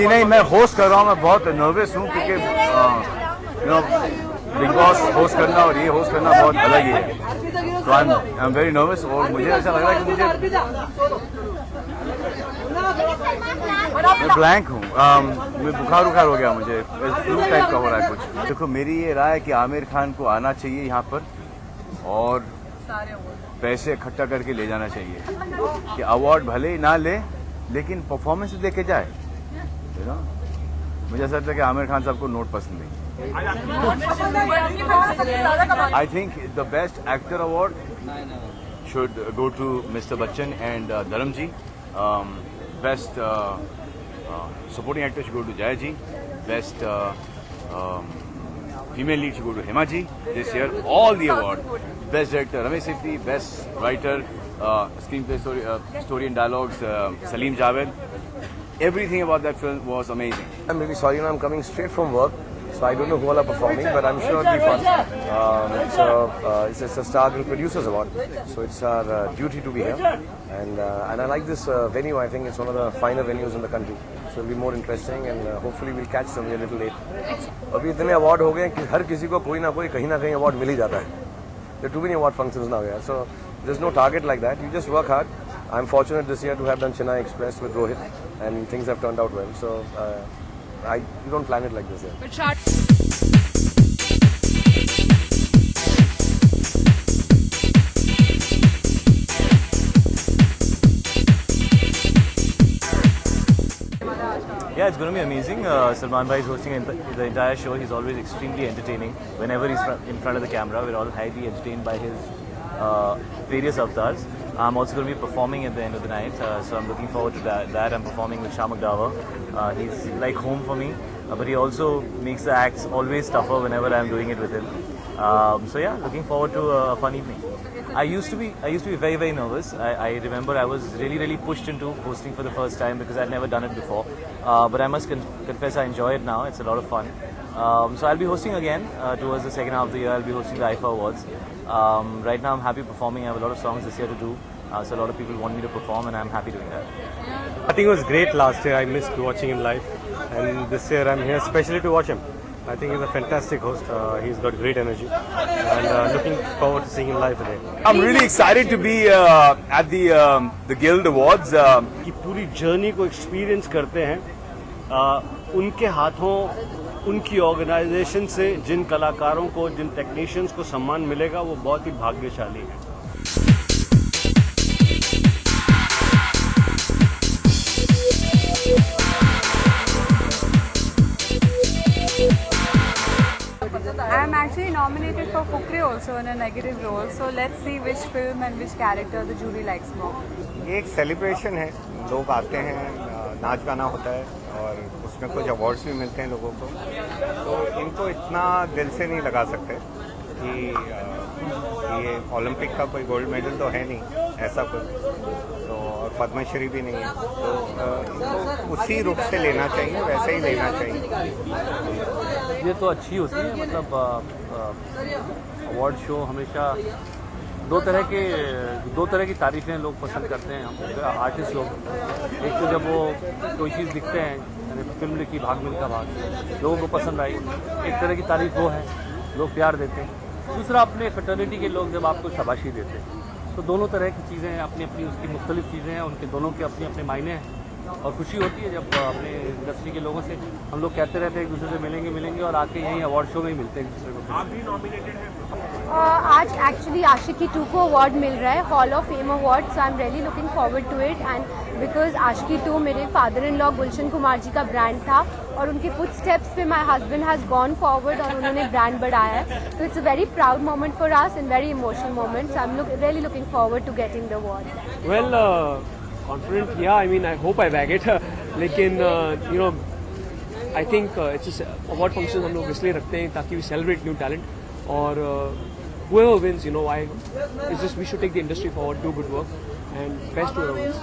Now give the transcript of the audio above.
जी नहीं, मैं होस्ट कर रहा हूँ, मैं बहुत नर्वस हूँ क्योंकि बिग बॉस होस्ट करना और ये होस्ट करना बहुत अलग ही है। तो आई एम वेरी नर्वस और मुझे ऐसा लग रहा है कि मैं ब्लैंक हूँ। मैं बुखार हो गया, मुझे फ्लू टाइप का हो रहा है कुछ। देखो मेरी ये राय है कि आमिर खान को आना चाहिए यहाँ पर और पैसे इकट्ठा करके ले जाना चाहिए कि अवार्ड भले ही ना ले लेकिन परफॉर्मेंस दे के जाए। मुझे ऐसा लगता है कि आमिर खान साहब को नोट पसंद नहीं। I think the best actor award should go to mister Bachchan and Dharam ji. Best supporting actor should go to Jay ji. बेस्ट female lead should go to Hema ji this year. All the award. Best director Ramesh Sippy, best writer, screenplay, story and dialogues Salim Javed. Everything about that film was amazing. I'm really sorry, I'm coming straight from work, so I don't know who all are performing, but I'm sure it'll be fun. It's a Star Girl Producers Award, so it's our duty to be here. And I like this venue. I think it's one of the finer venues in the country. So it'll be more interesting and hopefully we'll catch some a little late. अभी इतने award हो गए कि हर किसी को कोई ना कहीं अवार्ड मिल ही जाता है. There are too many award functions now, yeah. So there's no target like that. You just work hard. I'm fortunate this year to have done Chennai Express with Rohit, and things have turned out well. So you don't plan it like this, yeah. Yeah, it's going to be amazing. Salman Bhai is hosting the entire show. He's always extremely entertaining. Whenever he's in front of the camera, we're all highly entertained by his various avatars. I'm also going to be performing at the end of the night, so I'm looking forward to that. I'm performing with Shamak Dawa. He's like home for me, but he also makes the acts always tougher whenever I'm doing it with him. So yeah, looking forward to a fun evening. I used to be very, very nervous. I remember I was really pushed into hosting for the first time because I'd never done it before. But I must confess I enjoy it now. It's a lot of fun. So I'll be hosting again towards the second half of the year. I'll be hosting the IFA Awards. Right now I'm happy performing. I have a lot of songs this year to do. So a lot of people want me to perform and I'm happy doing that. I think it was great last year. I missed watching him live. And this year I'm here especially to watch him. I think he's a fantastic host. He's got great energy, and looking forward to seeing him live today. I'm really excited to be at the Guild Awards. कि पूरी journey को experience करते हैं, उनके हाथों, उनकी organisation से जिन कलाकारों को, जिन टेक्नीशियंस को सम्मान मिलेगा, वो बहुत ही भाग्यशाली हैं. I'm actually nominated for Fukre also in a negative role. So let's see which film and which character the jury likes more. ये एक सेलिब्रेशन है, लोग आते हैं, नाच गाना होता है और उसमें कुछ अवार्ड्स भी मिलते हैं लोगों को. तो इनको इतना दिल से नहीं लगा सकते कि ये ओलंपिक का कोई गोल्ड मेडल तो है नहीं, ऐसा कुछ. तो और पद्मश्री भी नहीं है, तो इनको उसी रूप से लेना चाहिए, वैसे ही लेना चाहिए. ये तो अच्छी होती है, मतलब अवार्ड शो हमेशा दो तरह की तारीफ़ें लोग पसंद करते हैं. हम आर्टिस्ट लोग, एक तो जब वो कोई चीज़ लिखते हैं, यानी फिल्म लिखी भाग मिल्खा भाग, लोगों को पसंद आई, एक तरह की तारीफ़ वो है, लोग प्यार देते हैं. दूसरा अपने फ्रेटर्निटी के लोग जब आपको शाबाशी देते हैं. तो दोनों तरह की चीज़ें हैं, अपनी अपनी उसकी मुख्तलिफ चीज़ें हैं, उनके दोनों के अपने अपने मायने हैं. और खुशी होती है जब अपने इंडस्ट्री के लोगों से हम लोग कहते रहते हैं एक दूसरे से मिलेंगे और आके यहीं अवार्ड शो में ही मिलते हैं एक दूसरे को. आप भी नॉमिनेटेड हैं? आज एक्चुअली आशिकी 2 को अवार्ड मिल रहा है, hall of fame award. So I am really looking forward to it. And because Aashiqui 2 मेरे father in law Gulshan Kumar ji का ब्रांड था और उनके फुट स्टेप्स पे my husband has gone forward और उन्होंने ब्रांड बढ़ाया है. तो it's a very proud moment for us and very emotional moment. So I am really looking forward to getting the award. Well, confident, yeah. I mean, I hope I bag it. लेकिन you know, I think it's award function हम लोग इसलिए रखते हैं ताकि we celebrate new talent. और whoever wins, you know, it's just we should take the industry forward, do good work, and best whoever wins.